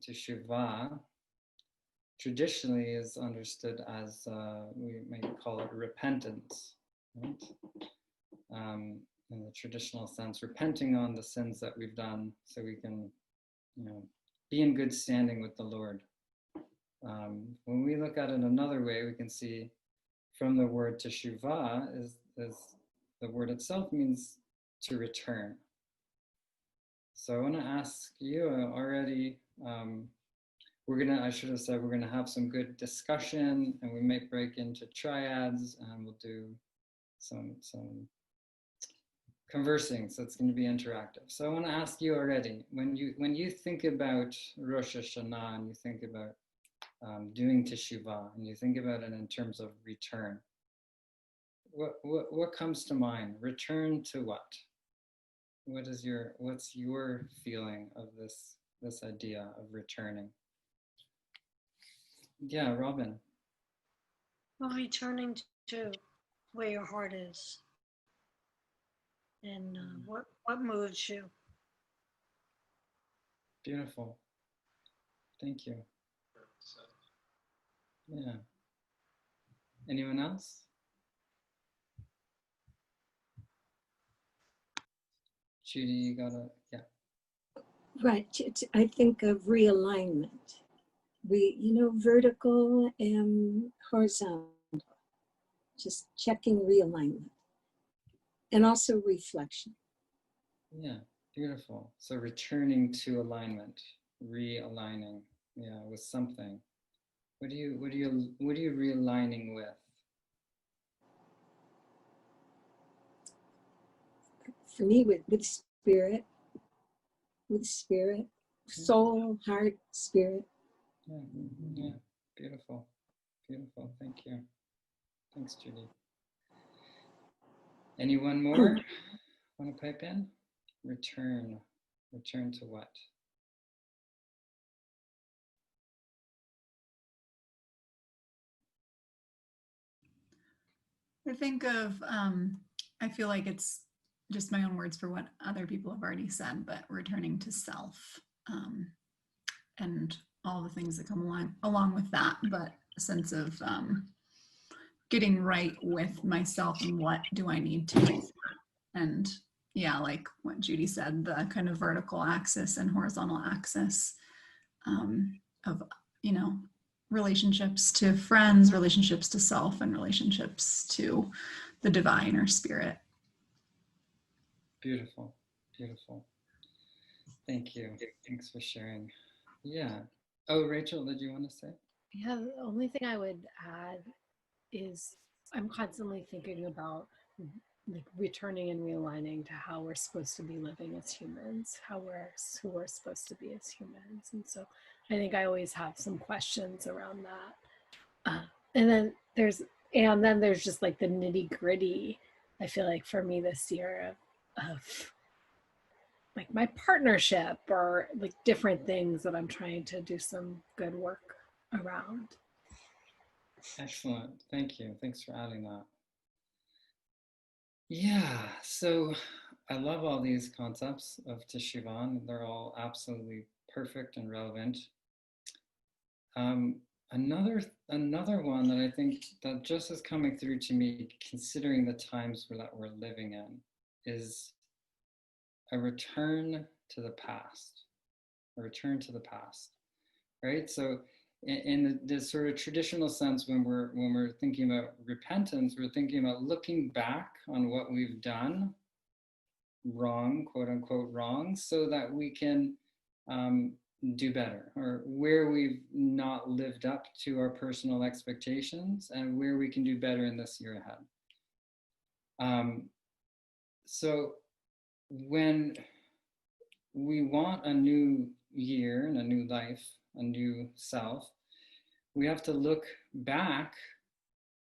teshuvah traditionally is understood as, we may call it repentance, right? In the traditional sense, repenting on the sins that we've done so we can, be in good standing with the Lord. When we look at it another way, we can see from the word teshuvah is the word itself means to return. So I want to ask you already, I should have said we're gonna have some good discussion, and we might break into triads, and we'll do some conversing, so it's going to be interactive. So I want to ask you already, when you think about Rosh Hashanah and you think about doing teshuvah and you think about it in terms of return, what comes to mind? Return to what? What's your feeling of this idea of returning? Yeah, Robin. Well, returning to where your heart is. And what moves you? Beautiful. Thank you. Yeah. Anyone else? Judy, you gotta, yeah. Right. I think of realignment. Vertical and horizontal. Just checking realignment. And also reflection. Yeah, beautiful. So returning to alignment, realigning, with something. What are you realigning with? For me, with spirit, soul, heart, spirit. Yeah, beautiful. Thank you. Thanks, Judy. Anyone more want to pipe in? Return to what? I think of, I feel like it's just my own words for what other people have already said, but returning to self, and all the things that come along with that, but a sense of getting right with myself and what do I need to. And yeah, like what Judy said, the kind of vertical axis and horizontal axis of, relationships to friends, relationships to self, and relationships to the divine or spirit. Beautiful. Thank you. Thanks for sharing. Yeah. Oh, Rachel, did you want to say? Yeah, the only thing I would add is I'm constantly thinking about like returning and realigning to how we're supposed to be living as humans, who we're supposed to be as humans. And so I think I always have some questions around that. And then there's just like the nitty gritty, I feel like for me this year of like my partnership or like different things that I'm trying to do some good work around. Excellent. Thank you. Thanks for adding that. Yeah, so I love all these concepts of teshuvah. They're all absolutely perfect and relevant. Another one that I think that just is coming through to me, considering the times that we're living in, is a return to the past. Right? So in the sort of traditional sense, when we're thinking about repentance, we're thinking about looking back on what we've done wrong, quote unquote wrong, so that we can do better, or where we've not lived up to our personal expectations and where we can do better in this year ahead. So when we want a new year and a new life, a new self, we have to look back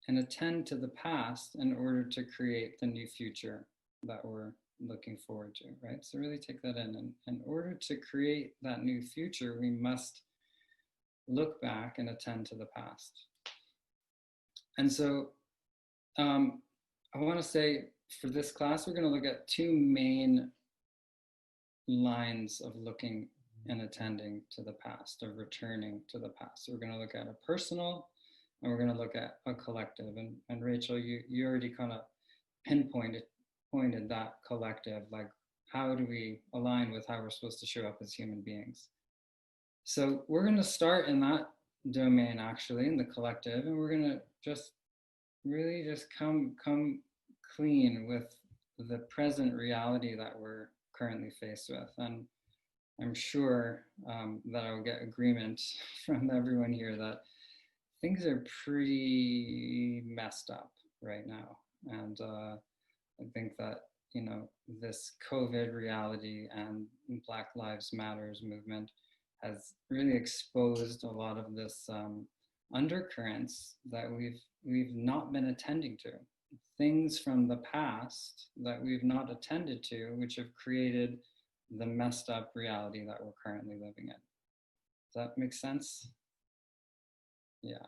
and attend to the past in order to create the new future that we're looking forward to, right? So really take that in. And in order to create that new future, we must look back and attend to the past. And so I want to say for this class, we're going to look at two main lines of looking in attending to the past, of returning to the past. So we're going to look at a personal, and we're going to look at a collective. And Rachel, you already kind of pointed that collective, like how do we align with how we're supposed to show up as human beings? So we're going to start in that domain, actually, in the collective, and we're going to just really just come clean with the present reality that we're currently faced with. And I'm sure that I'll get agreement from everyone here that things are pretty messed up right now. And I think that, you know, this COVID reality and Black Lives Matters movement has really exposed a lot of this undercurrents that we've not been attending to. Things from the past that we've not attended to, which have created the messed up reality that we're currently living in. Does that make sense? Yeah.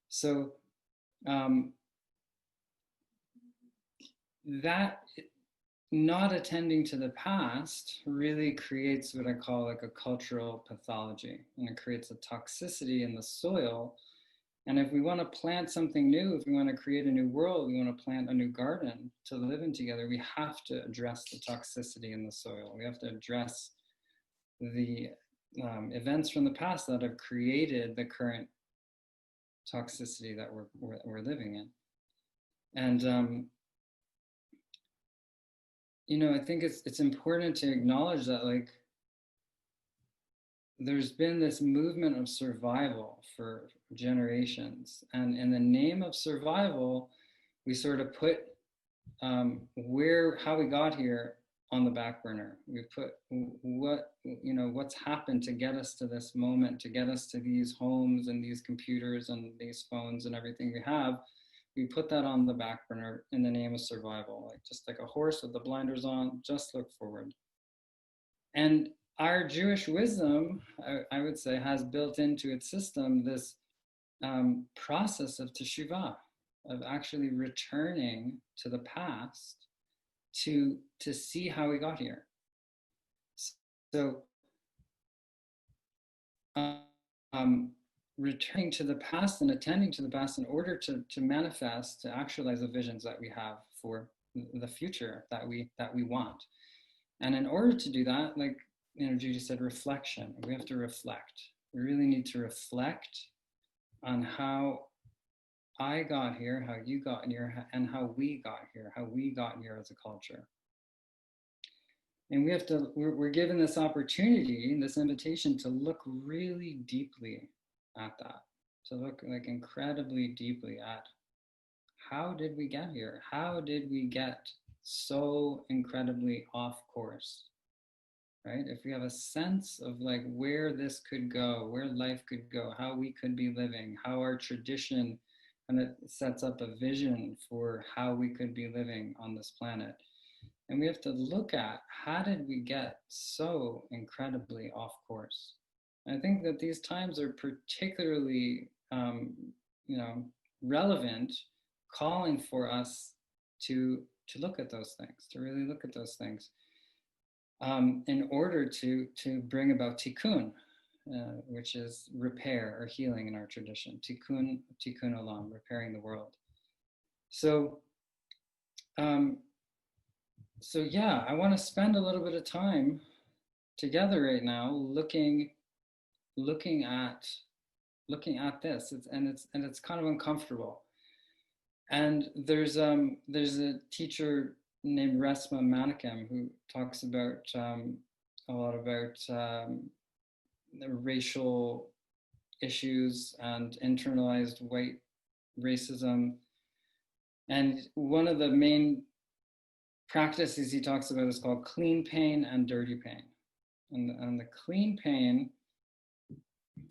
So that not attending to the past really creates what I call like a cultural pathology, and it creates a toxicity in the soil. And if we want to plant something new, if we want to create a new world, we want to plant a new garden to live in together, we have to address the toxicity in the soil. We have to address the events from the past that have created the current toxicity that we're living in. And you know, I think it's important to acknowledge that, like, there's been this movement of survival for generations, and in the name of survival, we sort of put how we got here on the back burner. We put what's happened to get us to this moment, to get us to these homes and these computers and these phones and everything we have. We put that on the back burner in the name of survival, like just like a horse with the blinders on, just look forward. And our Jewish wisdom, I would say, has built into its system this process of teshuvah, of actually returning to the past to see how we got here. So returning to the past and attending to the past in order to manifest, to actualize the visions that we have for the future that we want. And in order to do that, like, you know, Judy said, reflection. We have to reflect. We really need to reflect on how I got here, how you got here, and how we got here as a culture. And we're given this opportunity, this invitation to look really deeply at that, to look like incredibly deeply at how did we get here? How did we get so incredibly off course, right? If we have a sense of like where this could go, where life could go, how we could be living, how our tradition kind of sets up a vision for how we could be living on this planet. And we have to look at how did we get so incredibly off course? And I think that these times are particularly, relevant, calling for us to look at those things, to really look at those things, in order to bring about tikkun, which is repair or healing in our tradition. Tikkun olam, repairing the world. So yeah, I want to spend a little bit of time together right now looking at this. It's kind of uncomfortable. And there's a teacher named Resma Manikem who talks about a lot about the racial issues and internalized white racism. And one of the main practices he talks about is called clean pain and dirty pain. And the clean pain,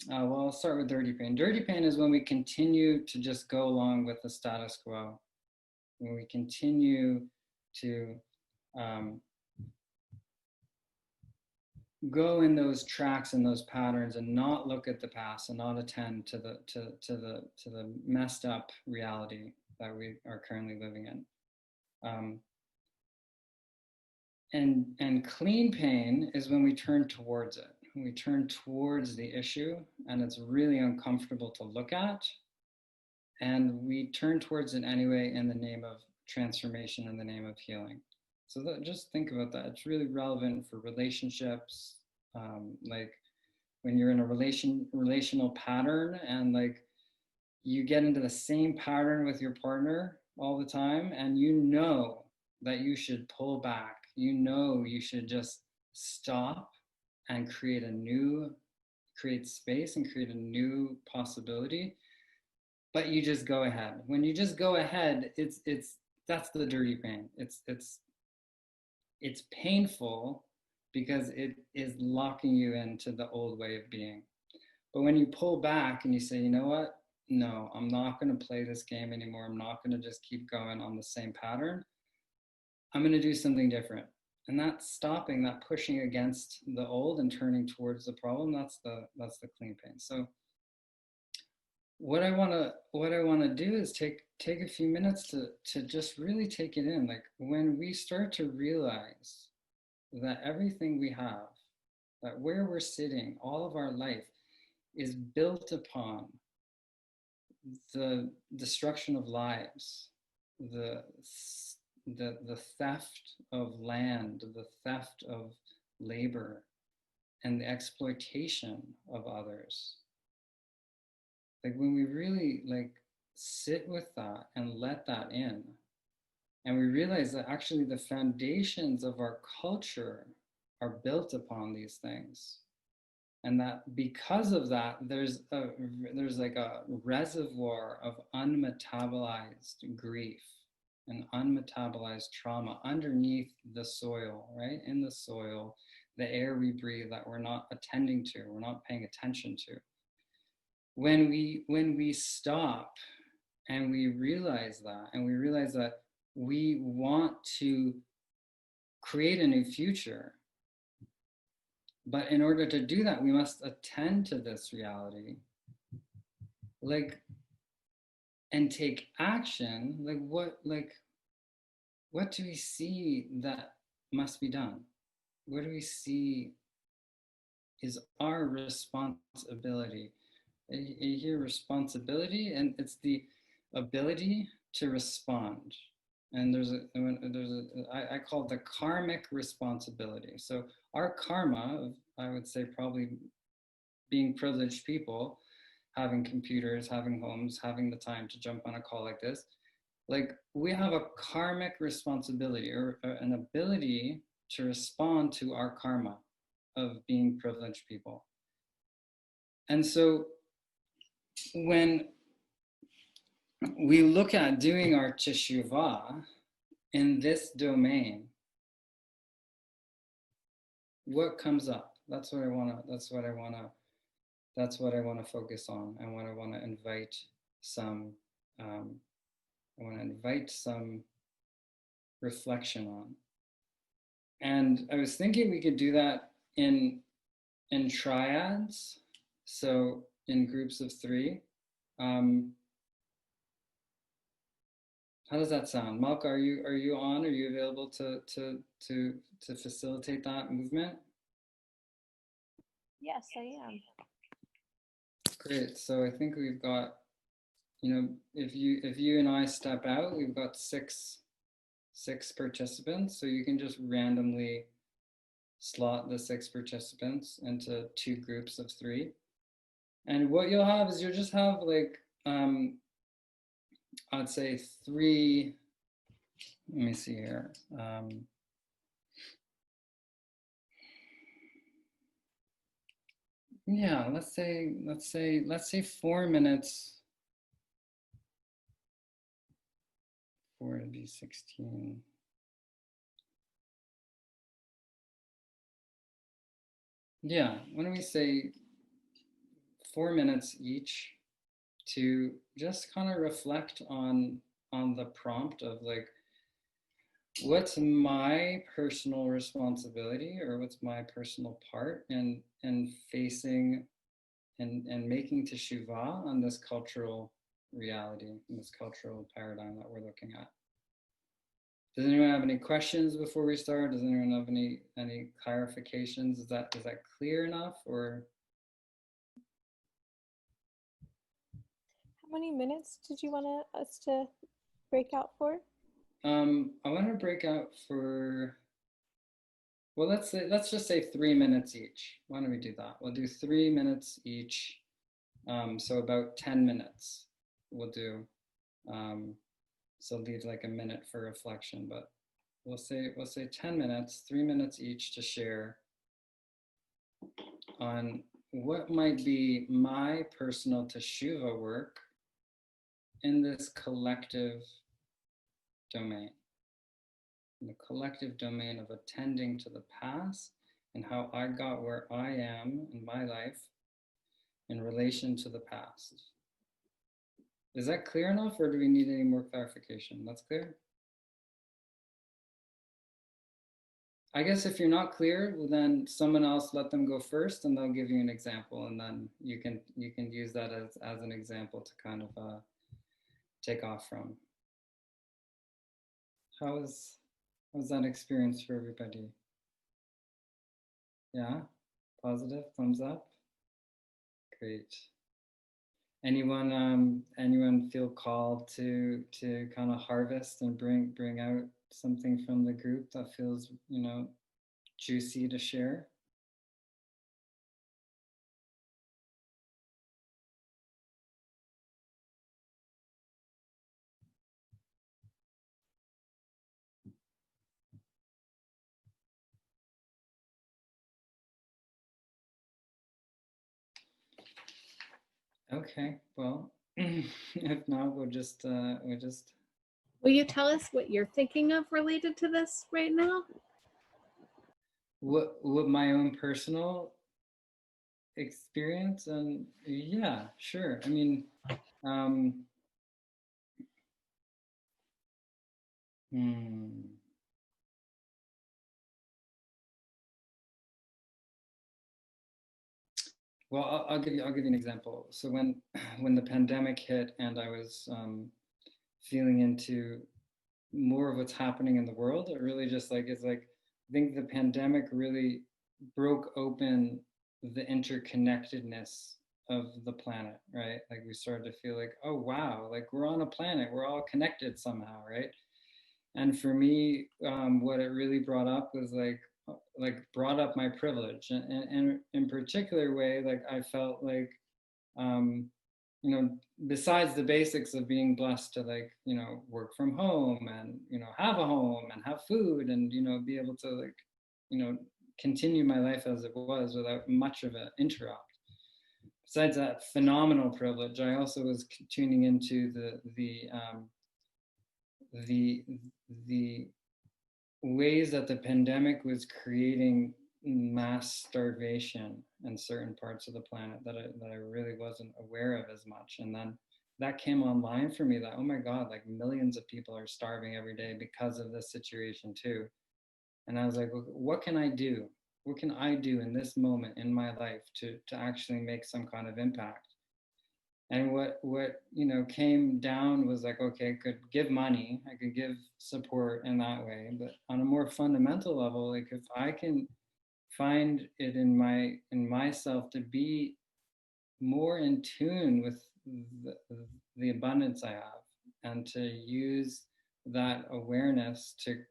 well, I'll start with dirty pain. Dirty pain is when we continue to just go along with the status quo, when we continue to go in those tracks and those patterns and not look at the past and not attend to the messed up reality that we are currently living in. And clean pain is when we turn towards it, we turn towards the issue, and it's really uncomfortable to look at, and we turn towards it anyway in the name of transformation, in the name of healing. So just think about that. It's really relevant for relationships, like when you're in a relational pattern, and like you get into the same pattern with your partner all the time, and you know that you should pull back. You know you should just stop and create space and create a new possibility. But you just go ahead. When you just go ahead, that's the dirty pain. It's painful because it is locking you into the old way of being. But when you pull back and you say, you know what? No, I'm not going to play this game anymore. I'm not going to just keep going on the same pattern. I'm going to do something different. And that stopping, that pushing against the old and turning towards the problem, that's the clean pain. So what I want to do is take a few minutes to just really take it in. Like when we start to realize that everything we have, that where we're sitting, all of our life is built upon the destruction of lives, the theft of land, the theft of labor, and the exploitation of others. Like when we really like sit with that and let that in, and we realize that actually the foundations of our culture are built upon these things, and that because of that, there's like a reservoir of unmetabolized grief and unmetabolized trauma underneath the soil, right? In the soil, the air we breathe that we're not attending to, we're not paying attention to. When we stop and we realize that, and we realize that we want to create a new future, but in order to do that, we must attend to this reality, like, and take action. Like what do we see that must be done? What do we see is our responsibility? You hear responsibility, and it's the ability to respond. And I call it the karmic responsibility. So our karma, I would say probably being privileged people, having computers, having homes, having the time to jump on a call like this, like we have a karmic responsibility or an ability to respond to our karma of being privileged people. And so when we look at doing our teshuvah in this domain, what comes up? That's what I want to focus on, and what I want to invite some reflection on. And I was thinking we could do that in triads, so in groups of 3. How does that sound? Malka, are you on? Are you available to facilitate that movement? Yes, I am. Great. So I think we've got, if you and I step out, we've got six participants. So you can just randomly slot the 6 participants into 2 groups of 3. And what you'll have is you'll just have like, I'd say 3, let me see here. Yeah, let's say 4 minutes. 4 to be 16. Yeah, why don't we say 4 minutes each to just kind of reflect on the prompt of like, what's my personal responsibility, or what's my personal part in facing and making teshuvah on this cultural reality, in this cultural paradigm that we're looking at. Does anyone have any questions before we start? Does anyone have any clarifications? Is that clear enough, or? How many minutes did you want us to break out for? I want to break out for, well, let's just say 3 minutes each. Why don't we do that? We'll do 3 minutes each. So about 10 minutes we'll do. So leave like a minute for reflection, but we'll say 10 minutes, 3 minutes each to share on what might be my personal teshuva work in this collective domain, in the collective domain of attending to the past and how I got where I am in my life in relation to the past. Is that clear enough, or do we need any more clarification? That's clear? I guess if you're not clear, well, then someone else let them go first and they'll give you an example, and then you can use that as an example to kind of take off from. How was that experience for everybody? Yeah? Positive? Thumbs up? Great. Anyone feel called to kind of harvest and bring out something from the group that feels, juicy to share? Okay, well, if not, we'll just Will you tell us what you're thinking of related to this right now? what my own personal experience, and yeah, sure. I mean, well, I'll give you an example. So when the pandemic hit and I was feeling into more of what's happening in the world, it really just it's like I think the pandemic really broke open the interconnectedness of the planet, right? Like we started to feel like, oh wow, like we're on a planet, we're all connected somehow, right? And for me, what it really brought up was brought up my privilege, and in particular way, like I felt like besides the basics of being blessed to work from home and have a home and have food and be able to continue my life as it was without much of an interrupt. Besides that phenomenal privilege, I also was tuning into the ways that the pandemic was creating mass starvation in certain parts of the planet that I really wasn't aware of as much. And then that came online for me that, oh my God, like millions of people are starving every day because of this situation too. And I was like, well, what can I do? What can I do in this moment in my life to actually make some kind of impact? And what came down was like, okay, I could give money, I could give support in that way, but on a more fundamental level, like if I can find it in myself to be more in tune with the abundance I have, and to use that awareness to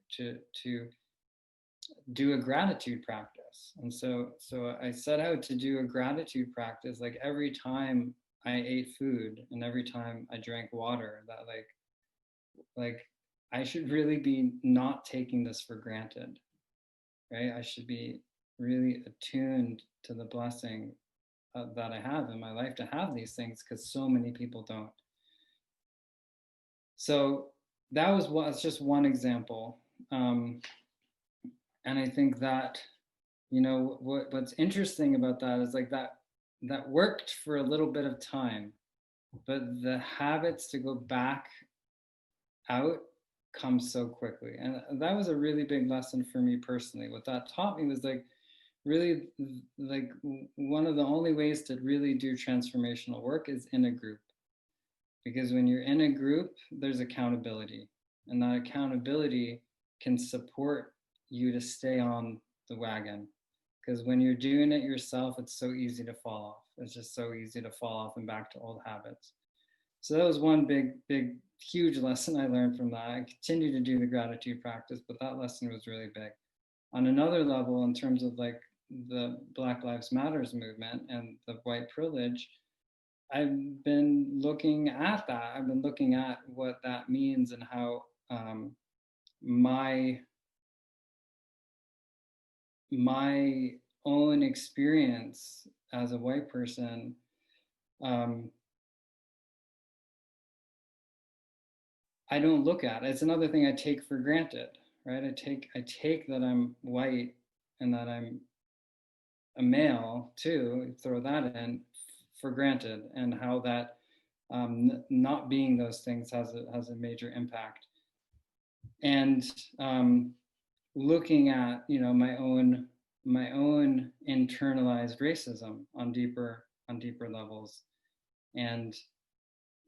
do a gratitude practice. And so I set out to do a gratitude practice like every time I ate food and every time I drank water, that like I should really be not taking this for granted, right? I should be really attuned to the blessing that I have in my life to have these things, because so many people don't. So that was just one example. And I think that, what's interesting about that is like that worked for a little bit of time, but the habits to go back out come so quickly. And that was a really big lesson for me personally. What that taught me was like, really, like one of the only ways to really do transformational work is in a group. Because when you're in a group, there's accountability. And that accountability can support you to stay on the wagon. Because when you're doing it yourself, it's so easy to fall off. It's just so easy to fall off and back to old habits. So that was one big, huge lesson I learned from that. I continue to do the gratitude practice, but that lesson was really big. On another level, in terms of like the Black Lives Matters movement and the white privilege, I've been looking at that. I've been looking at what that means and how my own experience as a white person I don't look at. It's another thing I take for granted, right? I take that I'm white and that I'm a male too, throw that in for granted, and how that not being those things has a major impact. And looking at my own internalized racism on deeper levels, and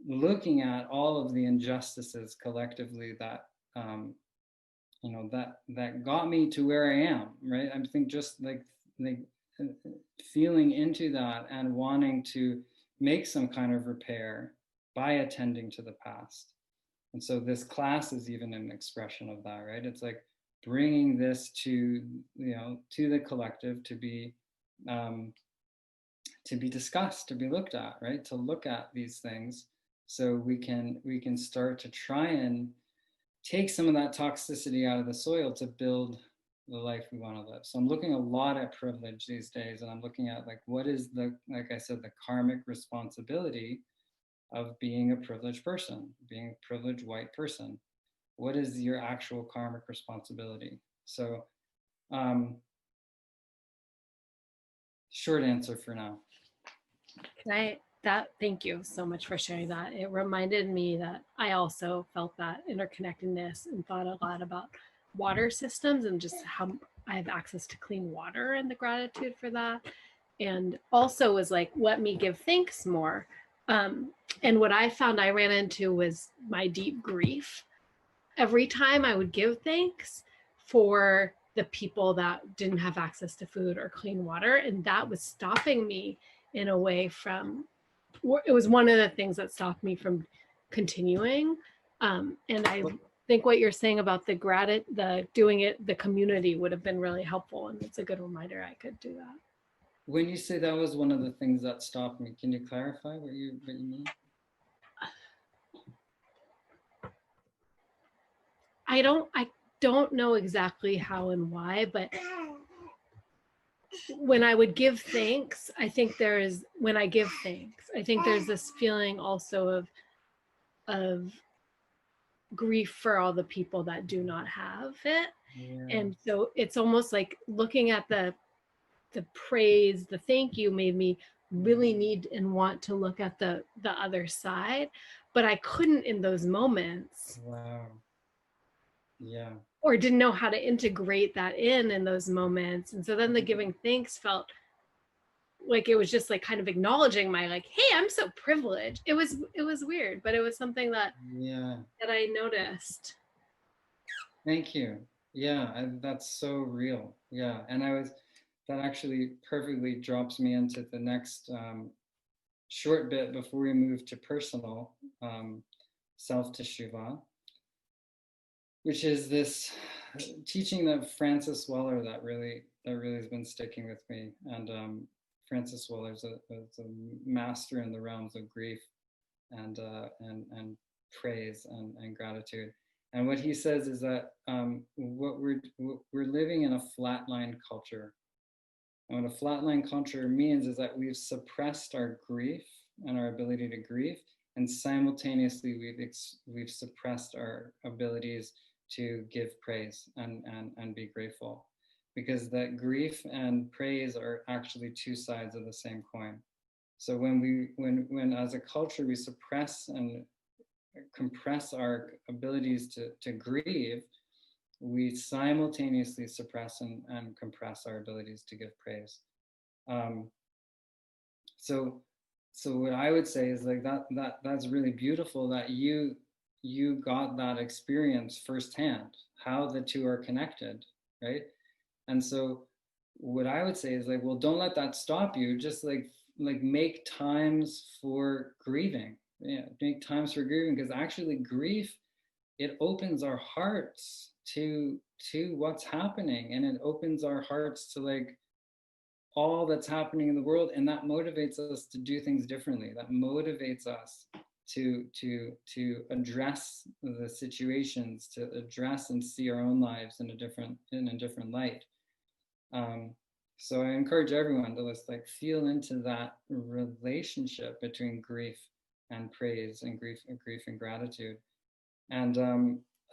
looking at all of the injustices collectively that that got me to where I am, right? I think just like feeling into that and wanting to make some kind of repair by attending to the past. And so this class is even an expression of that, right? It's like bringing this to the collective to be discussed, to be looked at, right? To look at these things so we can start to try and take some of that toxicity out of the soil to build the life we want to live. So I'm looking a lot at privilege these days, and I'm looking at like what is like I said, the karmic responsibility of being a privileged person, being a privileged white person. What is your actual karmic responsibility? So short answer for now. Thank you so much for sharing that. It reminded me that I also felt that interconnectedness and thought a lot about water systems and just how I have access to clean water and the gratitude for that. And also was like, let me give thanks more. And what I found I ran into was my deep grief. Every time I would give thanks for the people that didn't have access to food or clean water, and that was stopping me in a way from, it was one of the things that stopped me from continuing. And I think what you're saying about doing it, the community would have been really helpful. And it's a good reminder I could do that. When you say that was one of the things that stopped me, can you clarify what you mean? I don't know exactly how and why, but when I would give thanks, I think there's this feeling also of grief for all the people that do not have it. Yeah. And so it's almost like looking at the praise, the thank you made me really need and want to look at the other side, but I couldn't in those moments. Wow. Yeah. Or didn't know how to integrate that in those moments. And so then the giving thanks felt like it was just like kind of acknowledging my like, hey, I'm so privileged. It was weird, but it was something that I noticed. Thank you. Yeah, that's so real. Yeah, and that actually perfectly drops me into the next short bit before we move to personal self-teshuvah, which is this teaching that Francis Weller that really has been sticking with me. And Francis Weller is a master in the realms of grief and praise and gratitude. And what he says is that we're living in a flatline culture. And what a flatline culture means is that we've suppressed our grief and our ability to grieve, and simultaneously we've suppressed our abilities to give praise and be grateful, because that grief and praise are actually two sides of the same coin. So when as a culture we suppress and compress our abilities to grieve, we simultaneously suppress and compress our abilities to give praise. So what I would say is like that's really beautiful that you you got that experience firsthand, how the two are connected, right? And so what I would say is like, well, don't let that stop you. Just like make times for grieving. Yeah, make times for grieving, because actually grief, it opens our hearts to what's happening, and it opens our hearts to like all that's happening in the world, and that motivates us to do things differently. That motivates us to address the situations, to address and see our own lives in a different light. So I encourage everyone to just like feel into that relationship between grief and praise, and grief and gratitude. And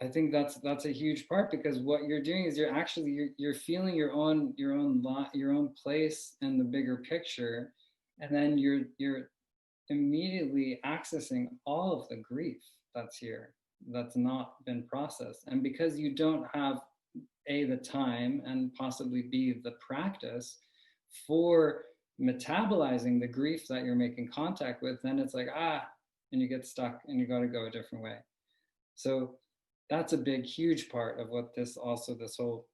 I think that's a huge part, because what you're doing is you're feeling your own place in the bigger picture, and then you're immediately accessing all of the grief that's here, that's not been processed. And because you don't have the time, and possibly B, the practice for metabolizing the grief that you're making contact with, then it's like, and you get stuck and you got to go a different way. So that's a big, huge part of what this whole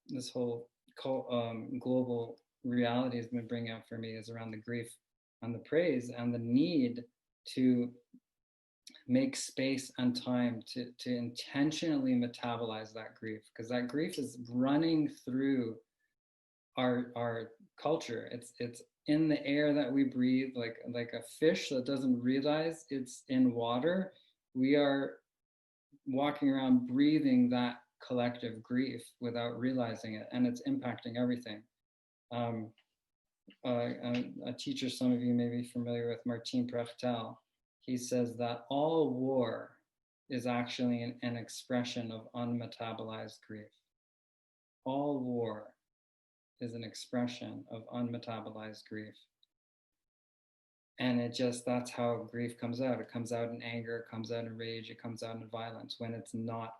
global reality has been bringing up for me, is around the grief and the praise, and the need to make space and time to intentionally metabolize that grief, because that grief is running through our culture. It's in the air that we breathe, like a fish that doesn't realize it's in water. We are walking around breathing that collective grief without realizing it, and it's impacting everything. A teacher some of you may be familiar with, Martin Prechtel, he says that all war is actually an expression of unmetabolized grief. All war is an expression of unmetabolized grief. And that's how grief comes out. It comes out in anger, it comes out in rage, it comes out in violence, when it's not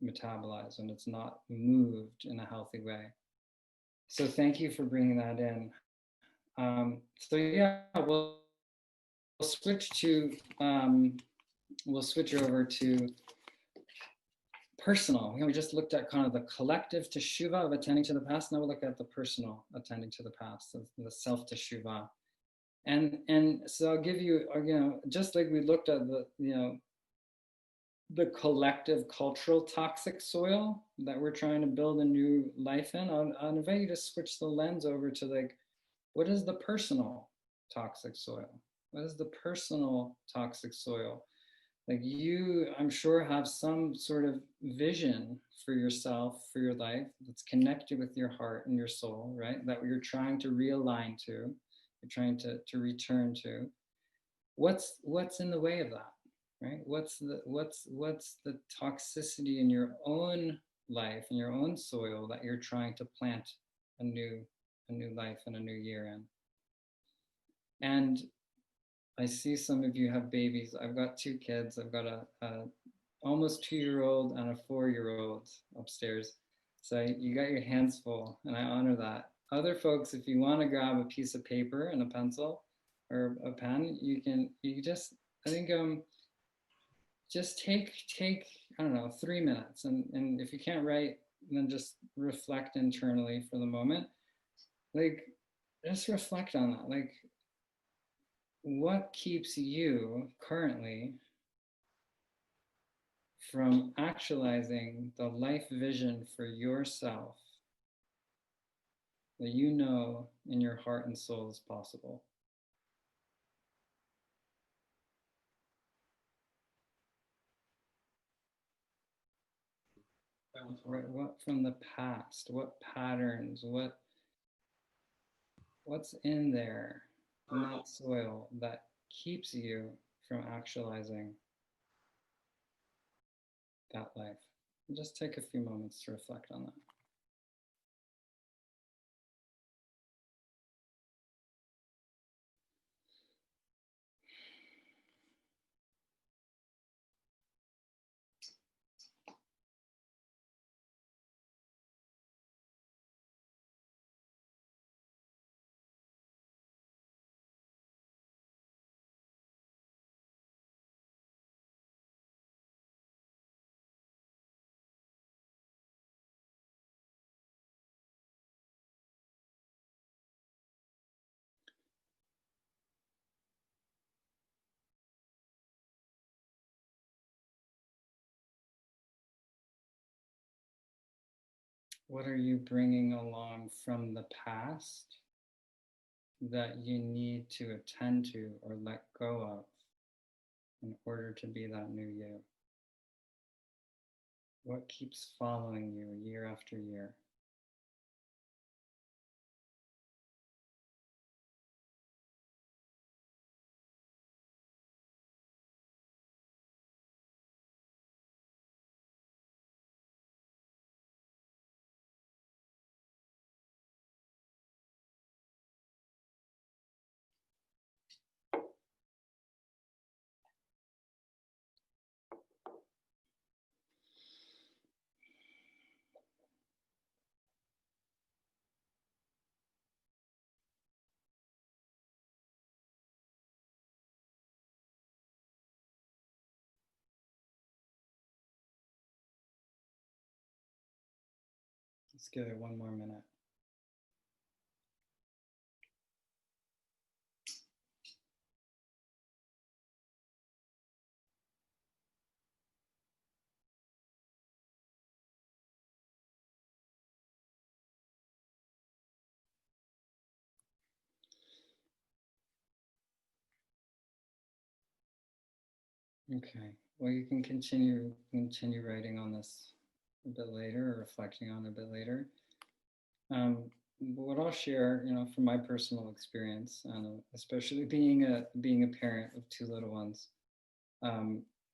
metabolized, when it's not moved in a healthy way. So thank you for bringing that in. So yeah, we'll switch over to personal. We just looked at kind of the collective teshuvah of attending to the past. Now we'll look at the personal attending to the past, the self teshuvah. And so I'll give you, just like we looked at the collective cultural toxic soil that we're trying to build a new life in, I'll invite you to switch the lens over to like, what is the personal toxic soil? What is the personal toxic soil? Like you, I'm sure, have some sort of vision for yourself, for your life, that's connected with your heart and your soul, right? That you're trying to realign to, you're trying to return to. What's in the way of that, right? What's the toxicity in your own life, in your own soil, that you're trying to plant a new life and a new year in? And I see some of you have babies. I've got 2 kids. I've got a almost 2-year-old and a 4-year-old upstairs. So you got your hands full, and I honor that. Other folks, if you want to grab a piece of paper and a pencil or a pen, just take I don't know, 3 minutes, and if you can't write, then just reflect internally for the moment. Like, just reflect on that. Like, what keeps you currently from actualizing the life vision for yourself that you know in your heart and soul is possible? What from the past? What patterns? What's in there, in that soil, that keeps you from actualizing that life? And just take a few moments to reflect on that. What are you bringing along from the past that you need to attend to or let go of in order to be that new you? What keeps following you year after year? Let's give it one more minute. Okay. Well, you can continue writing on this a bit later, or reflecting on it a bit later. What I'll share, from my personal experience, and especially being a parent of two little ones,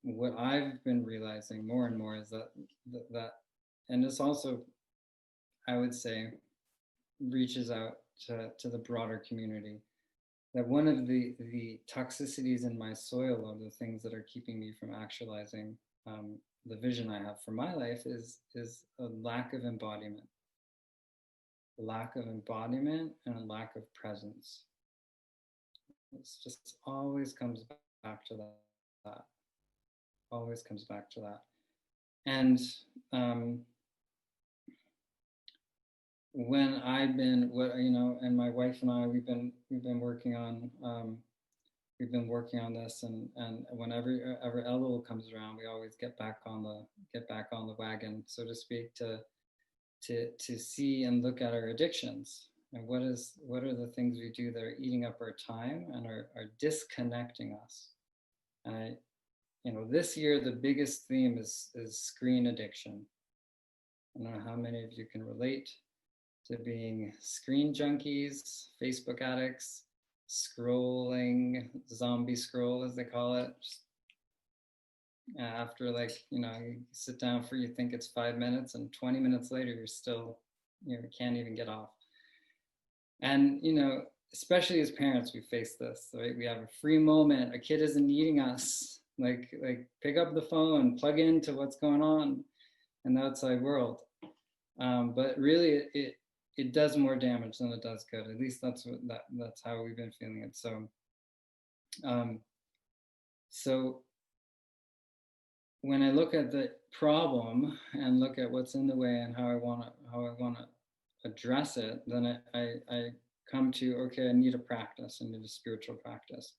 what I've been realizing more and more is that, and this also, I would say, reaches out to the broader community. That one of the toxicities in my soil, of the things that are keeping me from actualizing the vision I have for my life, is a lack of embodiment. Lack of embodiment and a lack of presence. It's just always comes back to that. Always comes back to that. And when I've been, and my wife and I, we've been working on this, and whenever Elul comes around, we always get back on the wagon, so to speak, to see and look at our addictions, and what are the things we do that are eating up our time and are disconnecting us. And this year the biggest theme is screen addiction. I don't know how many of you can relate to being screen junkies, Facebook addicts, scrolling, zombie scroll as they call it. Just after you sit down you think it's 5 minutes, and 20 minutes later you're still, can't even get off. And especially as parents, we face this, right? We have a free moment, a kid isn't needing us, like pick up the phone, plug into what's going on in the outside world. But really it does more damage than it does good. At least that's how we've been feeling it. So when I look at the problem and look at what's in the way and how I want to address it, then I come to, okay, I need a practice. I need a spiritual practice.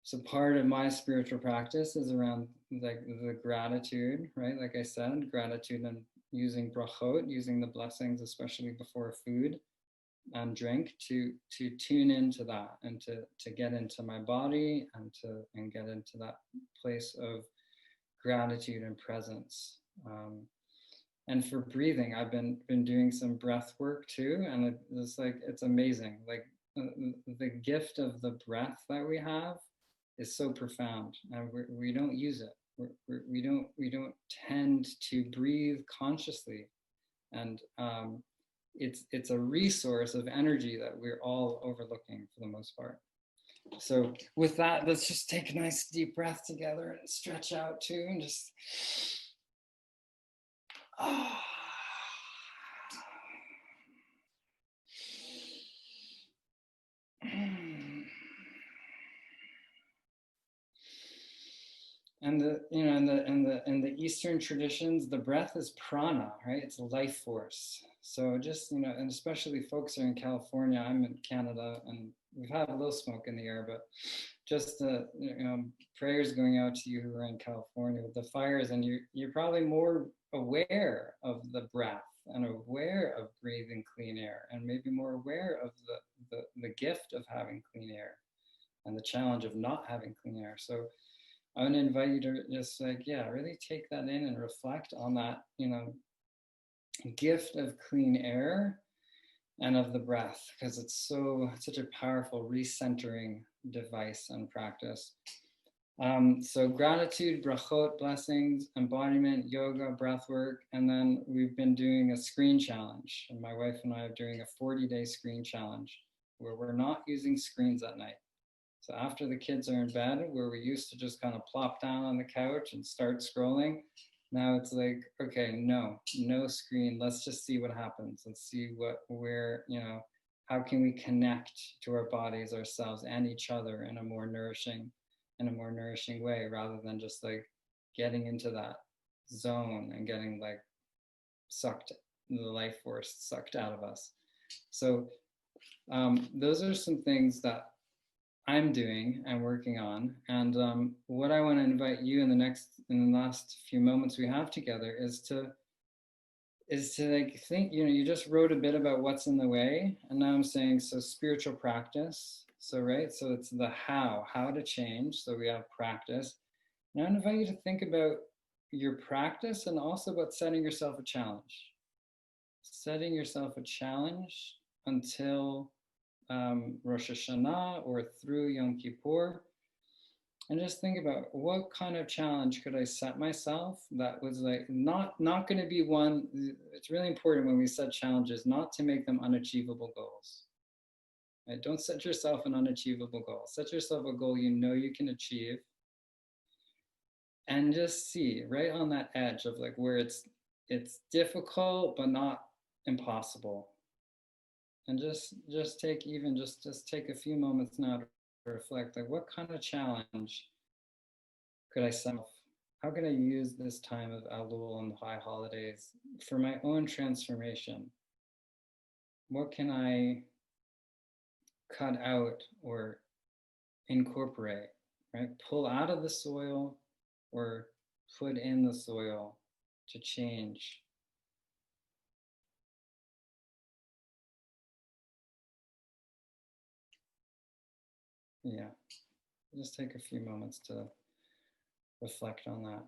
So part of my spiritual practice is around the gratitude, right? Like I said, gratitude and using brachot, using the blessings, especially before food and drink, to tune into that, and to get into my body, and get into that place of gratitude and presence. And for breathing, I've been doing some breath work too, and it's amazing. Like the gift of the breath that we have is so profound, and we don't use it. We don't tend to breathe consciously, and it's a resource of energy that we're all overlooking for the most part. So with that, let's just take a nice deep breath together and stretch out too, and just And in the Eastern traditions, the breath is prana, right? It's life force. So just, and especially folks are in California, I'm in Canada, and we've had a little smoke in the air, but just prayers going out to you who are in California with the fires, and you're probably more aware of the breath and aware of breathing clean air, and maybe more aware of the gift of having clean air and the challenge of not having clean air. So I want to invite you to just really take that in and reflect on that, gift of clean air and of the breath, because it's such a powerful recentering device and practice. So gratitude, brachot, blessings, embodiment, yoga, breath work, and then we've been doing a screen challenge. And my wife and I are doing a 40-day screen challenge where we're not using screens at night. So after the kids are in bed, where we used to just kind of plop down on the couch and start scrolling, now it's like, okay, no screen. Let's just see what happens. Let's see how can we connect to our bodies, ourselves, and each other in a more nourishing way, rather than just like getting into that zone and getting like sucked, the life force sucked out of us. So those are some things that I'm doing and working on. And what I want to invite you in the last few moments we have together is to like think, you just wrote a bit about what's in the way. And now I'm saying, so spiritual practice. So, right. So it's the how to change. So we have practice. Now I invite you to think about your practice and also about setting yourself a challenge. Setting yourself a challenge until Rosh Hashanah or through Yom Kippur, and just think about what kind of challenge could I set myself that was like not going to be one. It's really important when we set challenges not to make them unachievable goals. Right? Don't set yourself an unachievable goal. Set yourself a goal you can achieve, and just see right on that edge of like where it's difficult but not impossible. And just take a few moments now to reflect, like what kind of challenge could I set? How can I use this time of Elul and the high holidays for my own transformation? What can I cut out or incorporate, right? Pull out of the soil or put in the soil to change. Yeah, just take a few moments to reflect on that.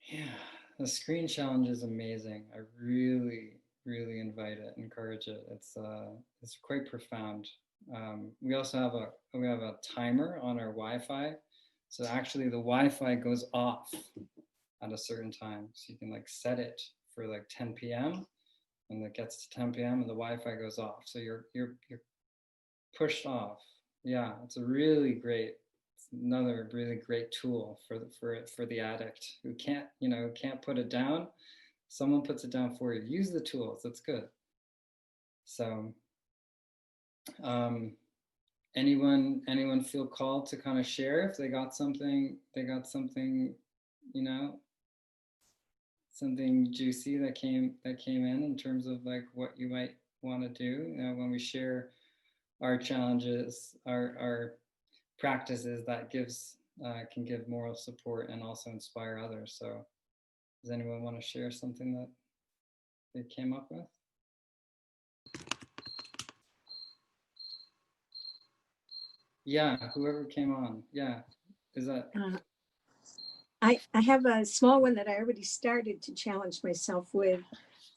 Yeah, the screen challenge is amazing. I really, really invite it, encourage it. It's quite profound. We also have a timer on our Wi-Fi, so actually the Wi-Fi goes off at a certain time. So you can like set it for like 10 p.m. and it gets to 10 p.m. and the Wi-Fi goes off. So you're pushed off. Yeah, it's another really great tool for the addict who can't put it down. Someone puts it down for you. Use the tools. That's good. So anyone feel called to kind of share if they got something something juicy that came in terms of like what you might want to do when we share our challenges, our practices that can give moral support and also inspire others. So does anyone want to share something that they came up with? Yeah, whoever came on. Yeah, is that? I have a small one that I already started to challenge myself with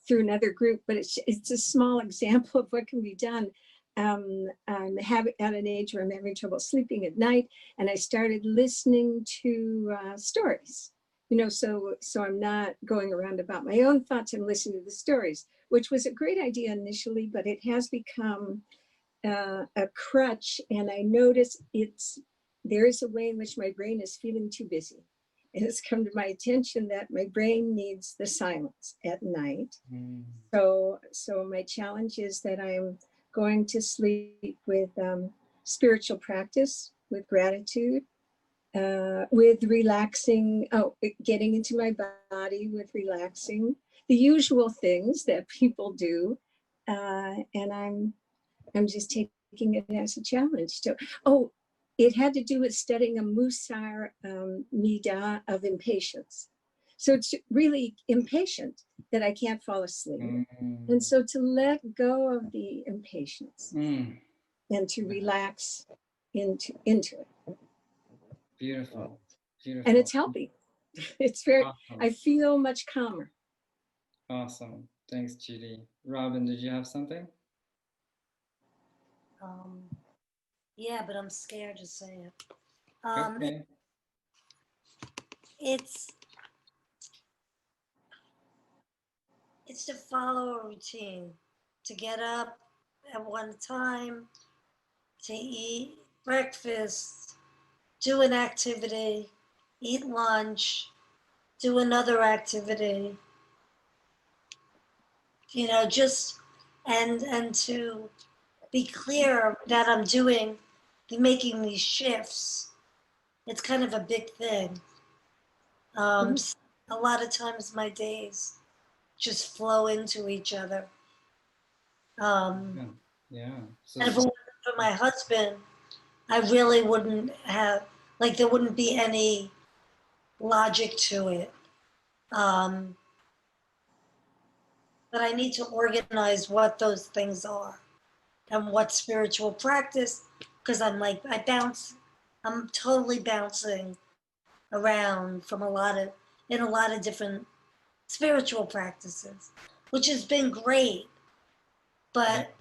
through another group, but it's a small example of what can be done. I'm at an age where I'm having trouble sleeping at night, and I started listening to stories. so I'm not going around about my own thoughts. I'm listening to the stories, which was a great idea initially, but it has become a crutch. And I notice there is a way in which my brain is feeling too busy. It has come to my attention that my brain needs the silence at night. So my challenge is that I'm going to sleep with spiritual practice, with gratitude, with relaxing, getting into my body with relaxing, the usual things that people do. And I'm just taking it as a challenge. It had to do with studying a Musar Midah of impatience. So it's really impatient that I can't fall asleep. And so to let go of the impatience and to relax into it. Beautiful. Beautiful. And it's helping. It's very, awesome. I feel much calmer. Awesome. Thanks, Judy. Robin, did you have something? Yeah, but I'm scared to say it. Okay. It's to follow a routine, to get up at one time, to eat breakfast, do an activity, eat lunch, do another activity, just and to be clear that I'm making these shifts. It's kind of a big thing. A lot of times my days just flow into each other. Yeah. So And if it wasn't for my husband, I really wouldn't have, there wouldn't be any logic to it. But I need to organize what those things are and what spiritual practice, because I'm totally bouncing around from in a lot of different spiritual practices, which has been great. But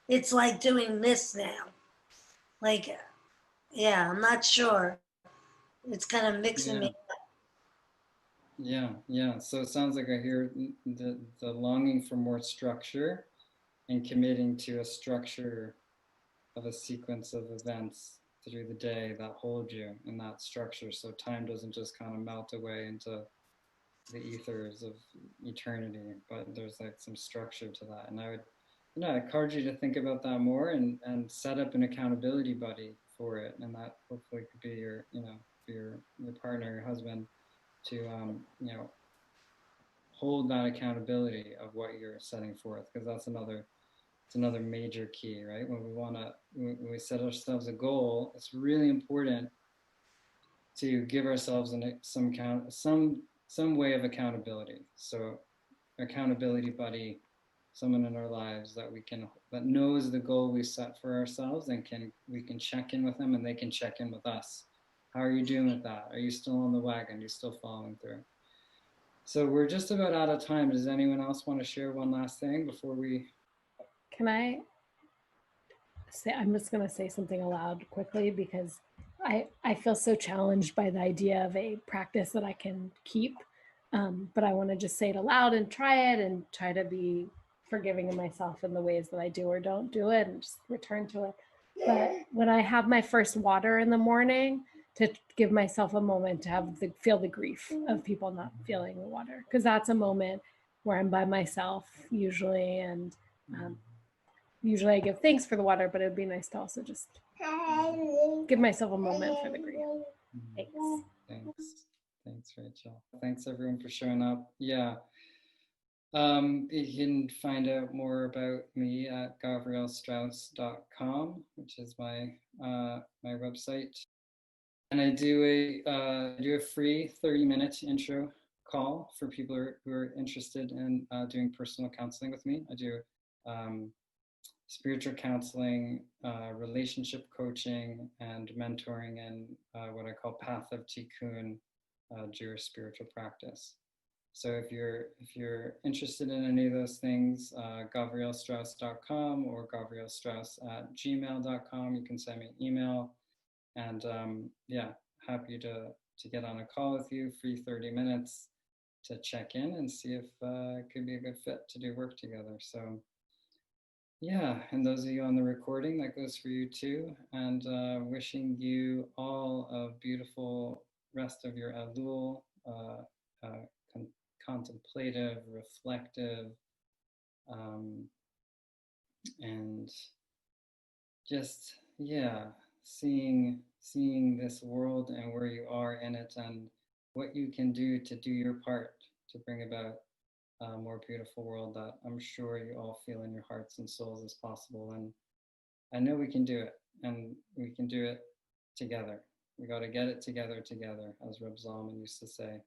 it's like doing this now. I'm not sure. It's kind of mixing me. Yeah. So it sounds like I hear the longing for more structure and committing to a structure of a sequence of events through the day that hold you in that structure, so time doesn't just kind of melt away into the ethers of eternity, but there's like some structure to that. And I would, I encourage you to think about that more and set up an accountability buddy for it, and that hopefully could be your, your partner, your husband, to hold that accountability of what you're setting forth, because that's another major key, right? When we set ourselves a goal, it's really important to give ourselves some way of accountability. So accountability buddy, someone in our lives that knows the goal we set for ourselves, and we can check in with them, and they can check in with us. How are you doing with that? Are you still on the wagon? Are you still following through? So we're just about out of time. Does anyone else want to share one last thing before we? Can I say, I'm just going to say something aloud quickly, because I feel so challenged by the idea of a practice that I can keep. But I want to just say it aloud and try it, and try to be forgiving of myself in the ways that I do or don't do it, and just return to it. But when I have my first water in the morning, to give myself a moment to feel the grief of people not feeling the water, because that's a moment where I'm by myself usually, and usually I give thanks for the water, but it'd be nice to also just give myself a moment for the grief. Thanks, Rachel. Thanks everyone for showing up. Yeah. You can find out more about me at gavrielstrauss.com, which is my my website. And I do a free 30-minute intro call for people who are interested in doing personal counseling with me. I do spiritual counseling, relationship coaching, and mentoring, and what I call Path of Tikkun, Jewish spiritual practice. So if you're interested in any of those things, gavrielstrauss.com or gavrielstrauss@gmail.com. You can send me an email, and happy to to get on a call with you, free 30 minutes to check in and see if it could be a good fit to do work together. So yeah, and those of you on the recording, that goes for you too. And wishing you all a beautiful rest of your Elul, contemplative, reflective, and just, yeah, seeing this world and where you are in it and what you can do to do your part to bring about a more beautiful world that I'm sure you all feel in your hearts and souls as possible. And I know we can do it, and we can do it together. We got to get it together, as Reb Zalman used to say.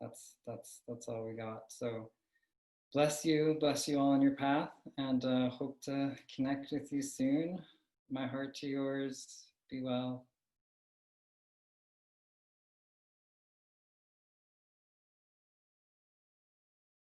That's all we got. So bless you all on your path, and hope to connect with you soon. My heart to yours. Be well.